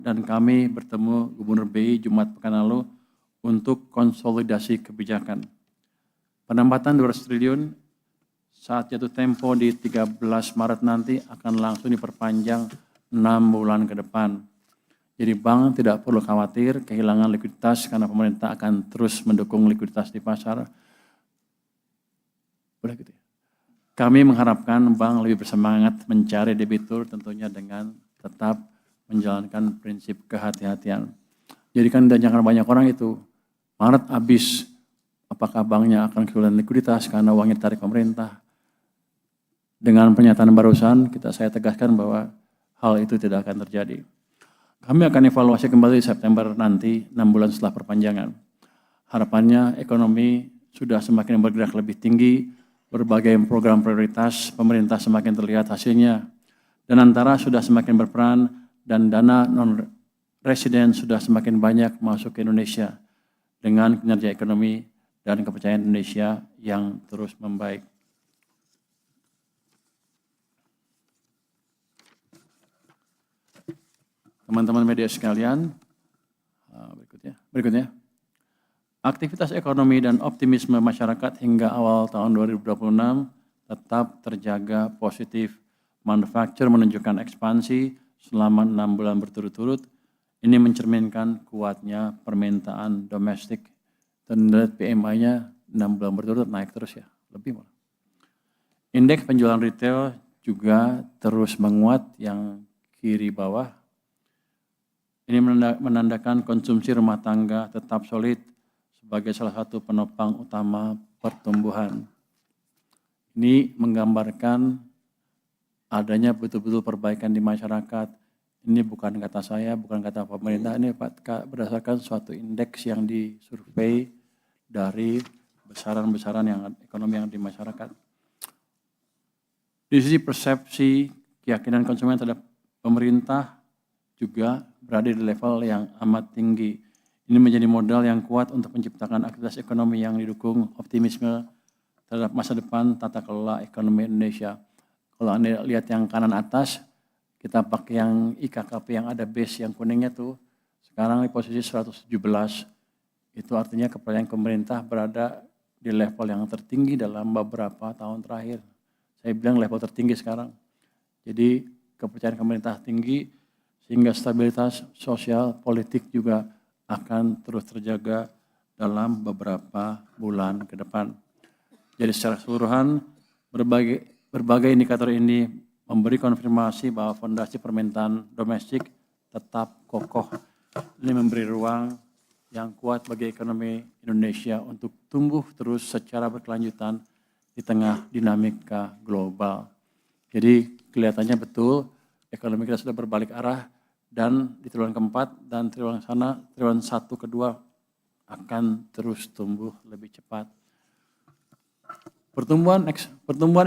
dan kami bertemu Gubernur BI Jumat pekan lalu untuk konsolidasi kebijakan. Penempatan 200 triliun saat jatuh tempo di 13 Maret nanti akan langsung diperpanjang 6 bulan ke depan. Jadi bank tidak perlu khawatir kehilangan likuiditas karena pemerintah akan terus mendukung likuiditas di pasar. Boleh gitu ya. Kami mengharapkan bank lebih bersemangat mencari debitur tentunya dengan tetap menjalankan prinsip kehati-hatian. Jadi kan jangan banyak orang itu, Maret habis, apakah banknya akan kehilangan likuiditas karena uangnya ditarik pemerintah. Dengan pernyataan barusan, saya tegaskan bahwa hal itu tidak akan terjadi. Kami akan evaluasi kembali September nanti, 6 bulan setelah perpanjangan. Harapannya ekonomi sudah semakin bergerak lebih tinggi, berbagai program prioritas pemerintah semakin terlihat hasilnya, dan antara sudah semakin berperan, dan dana non-residen sudah semakin banyak masuk ke Indonesia dengan kinerja ekonomi dan kepercayaan Indonesia yang terus membaik. Teman-teman media sekalian, berikutnya. Aktivitas ekonomi dan optimisme masyarakat hingga awal tahun 2026 tetap terjaga positif. Manufaktur menunjukkan ekspansi selama 6 bulan berturut-turut. Ini mencerminkan kuatnya permintaan domestik. Dan PMI-nya 6 bulan berturut naik terus ya, lebih malah. Indeks penjualan retail juga terus menguat yang kiri bawah. Ini menandakan konsumsi rumah tangga tetap solid sebagai salah satu penopang utama pertumbuhan. Ini menggambarkan adanya betul-betul perbaikan di masyarakat. Ini bukan kata saya, bukan kata pemerintah, ini berdasarkan suatu indeks yang disurvei dari besaran-besaran yang ekonomi yang di masyarakat. Di sisi persepsi, keyakinan konsumen terhadap pemerintah juga berada di level yang amat tinggi. Ini menjadi modal yang kuat untuk menciptakan aktivitas ekonomi yang didukung optimisme terhadap masa depan tata kelola ekonomi Indonesia. Kalau Anda lihat yang kanan atas, kita pakai yang IKKP yang ada base yang kuningnya tuh, sekarang di posisi 117. Itu artinya kepercayaan pemerintah berada di level yang tertinggi dalam beberapa tahun terakhir. Saya bilang level tertinggi sekarang. Jadi kepercayaan pemerintah tinggi, sehingga stabilitas sosial politik juga akan terus terjaga dalam beberapa bulan ke depan. Jadi secara keseluruhan, berbagai indikator ini memberi konfirmasi bahwa fondasi permintaan domestik tetap kokoh. Ini memberi ruang yang kuat bagi ekonomi Indonesia untuk tumbuh terus secara berkelanjutan di tengah dinamika global. Jadi kelihatannya betul ekonomi kita sudah berbalik arah dan di triwulan keempat dan triwulan 1 kedua akan terus tumbuh lebih cepat. Pertumbuhan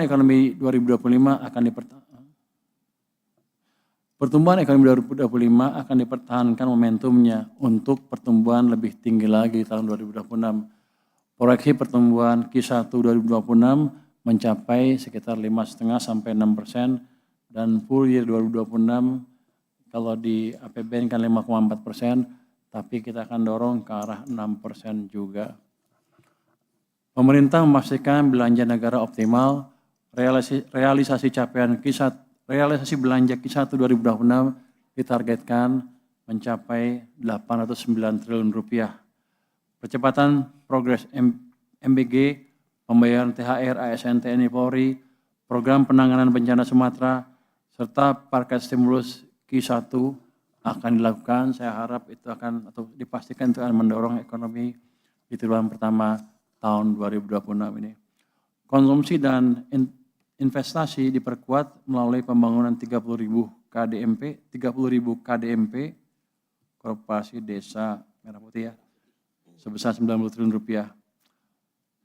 ekonomi 2025 akan dipertahankan momentumnya untuk pertumbuhan lebih tinggi lagi di tahun 2026. Proyeksi pertumbuhan Q1 2026 mencapai sekitar 5,5 sampai 6% dan full year 2026 kalau di APBN kan 5,4%, tapi kita akan dorong ke arah 6% juga. Pemerintah memastikan belanja negara optimal, realisasi belanja Q1 2026 ditargetkan mencapai 809 triliun rupiah. Percepatan progres MBG, pembayaran THR, ASN, TNI Polri, program penanganan bencana Sumatera, serta paket stimulus Q1 akan dilakukan. Saya harap itu akan atau dipastikan itu akan mendorong ekonomi di triwulan pertama tahun 2026 ini. Konsumsi dan investasi diperkuat melalui pembangunan 30.000 KDMP, Korporasi Desa Merah Putih ya, sebesar 90 triliun rupiah.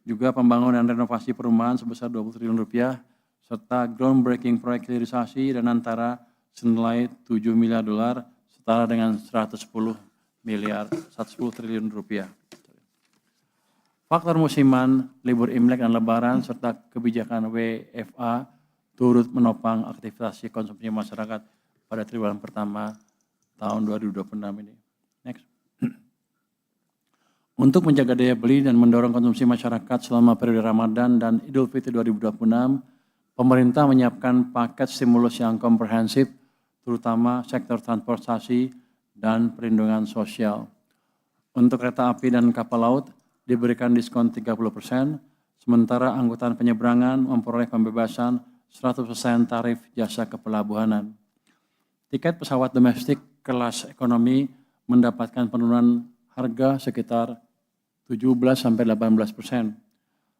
Juga pembangunan renovasi perumahan sebesar 20 triliun rupiah, serta groundbreaking proyek hilirisasi dan antara senilai $7 miliar, setara dengan 110 triliun rupiah. Faktor musiman, libur Imlek dan Lebaran, serta kebijakan WFA turut menopang aktivitas konsumsi masyarakat pada triwulan pertama tahun 2026 ini. Next. Untuk menjaga daya beli dan mendorong konsumsi masyarakat selama periode Ramadan dan Idul Fitri 2026, pemerintah menyiapkan paket stimulus yang komprehensif, terutama sektor transportasi dan perlindungan sosial. Untuk kereta api dan kapal laut diberikan diskon 30%, sementara angkutan penyeberangan memperoleh pembebasan 100% tarif jasa kepelabuhanan. Tiket pesawat domestik kelas ekonomi mendapatkan penurunan harga sekitar 17-18%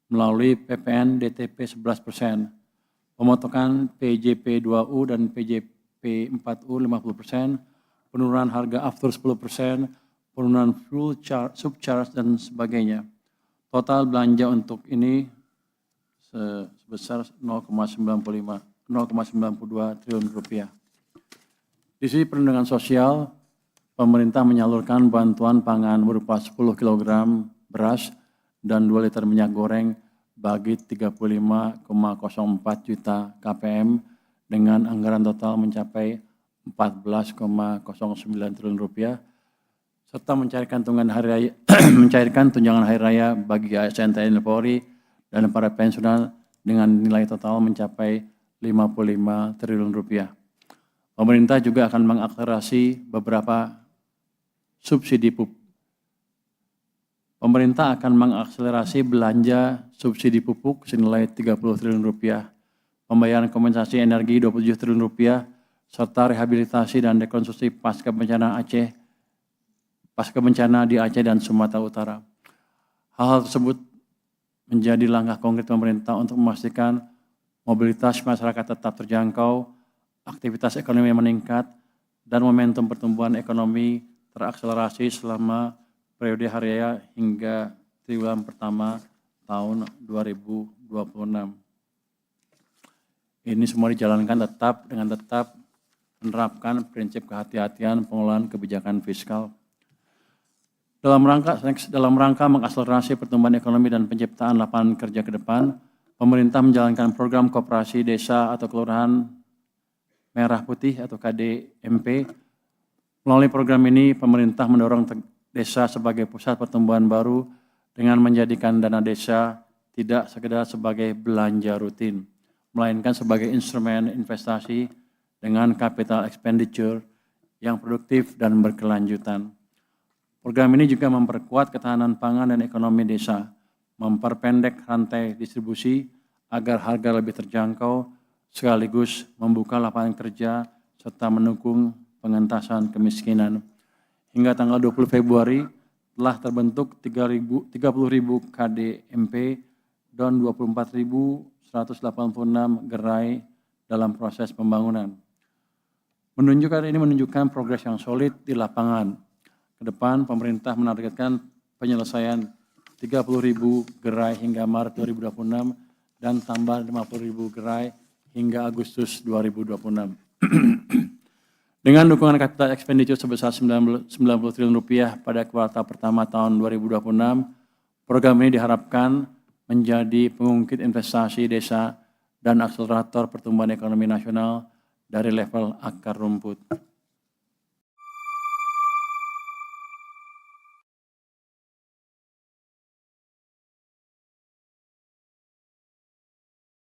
melalui PPN DTP 11%, pemotongan PJP 2U dan PJP 4U 50%, penurunan harga aftur 10%, penurunan fuel subcharge dan sebagainya. Total belanja untuk ini sebesar 0,92 triliun rupiah. Di sisi perlindungan sosial, pemerintah menyalurkan bantuan pangan berupa 10 kg beras dan 2 liter minyak goreng bagi 35,04 juta KPM dengan anggaran total mencapai 14,09 triliun rupiah, serta mencairkan tunjangan hari raya bagi ASN TNI Polri dan para pensiunan dengan nilai total mencapai 55 triliun rupiah. Pemerintah juga akan mengakselerasi beberapa subsidi pupuk. Pemerintah akan mengakselerasi belanja subsidi pupuk senilai 30 triliun rupiah, pembayaran kompensasi energi 27 triliun rupiah, serta rehabilitasi dan rekonstruksi pasca bencana di Aceh dan Sumatera Utara. Hal-hal tersebut menjadi langkah konkret pemerintah untuk memastikan mobilitas masyarakat tetap terjangkau, aktivitas ekonomi meningkat, dan momentum pertumbuhan ekonomi terakselerasi selama periode hari raya hingga triwulan pertama tahun 2026. Ini semua dijalankan dengan tetap menerapkan prinsip kehati-hatian pengelolaan kebijakan fiskal. Dalam rangka mengakselerasi pertumbuhan ekonomi dan penciptaan lapangan kerja ke depan, pemerintah menjalankan program koperasi desa atau kelurahan merah putih atau KDMP. Melalui program ini, pemerintah mendorong desa sebagai pusat pertumbuhan baru dengan menjadikan dana desa tidak sekedar sebagai belanja rutin, melainkan sebagai instrumen investasi dengan capital expenditure yang produktif dan berkelanjutan. Program ini juga memperkuat ketahanan pangan dan ekonomi desa, memperpendek rantai distribusi agar harga lebih terjangkau, sekaligus membuka lapangan kerja serta mendukung pengentasan kemiskinan. Hingga tanggal 20 Februari telah terbentuk 30.000 KDMP dan 24.186 gerai dalam proses pembangunan. Menunjukkan progres yang solid di lapangan. Ke depan pemerintah menargetkan penyelesaian 30.000 gerai hingga Maret 2026 dan tambah 50.000 gerai hingga Agustus 2026. Dengan dukungan capital expenditure sebesar 90 triliun rupiah pada kuartal pertama tahun 2026, program ini diharapkan menjadi pengungkit investasi desa dan akselerator pertumbuhan ekonomi nasional dari level akar rumput.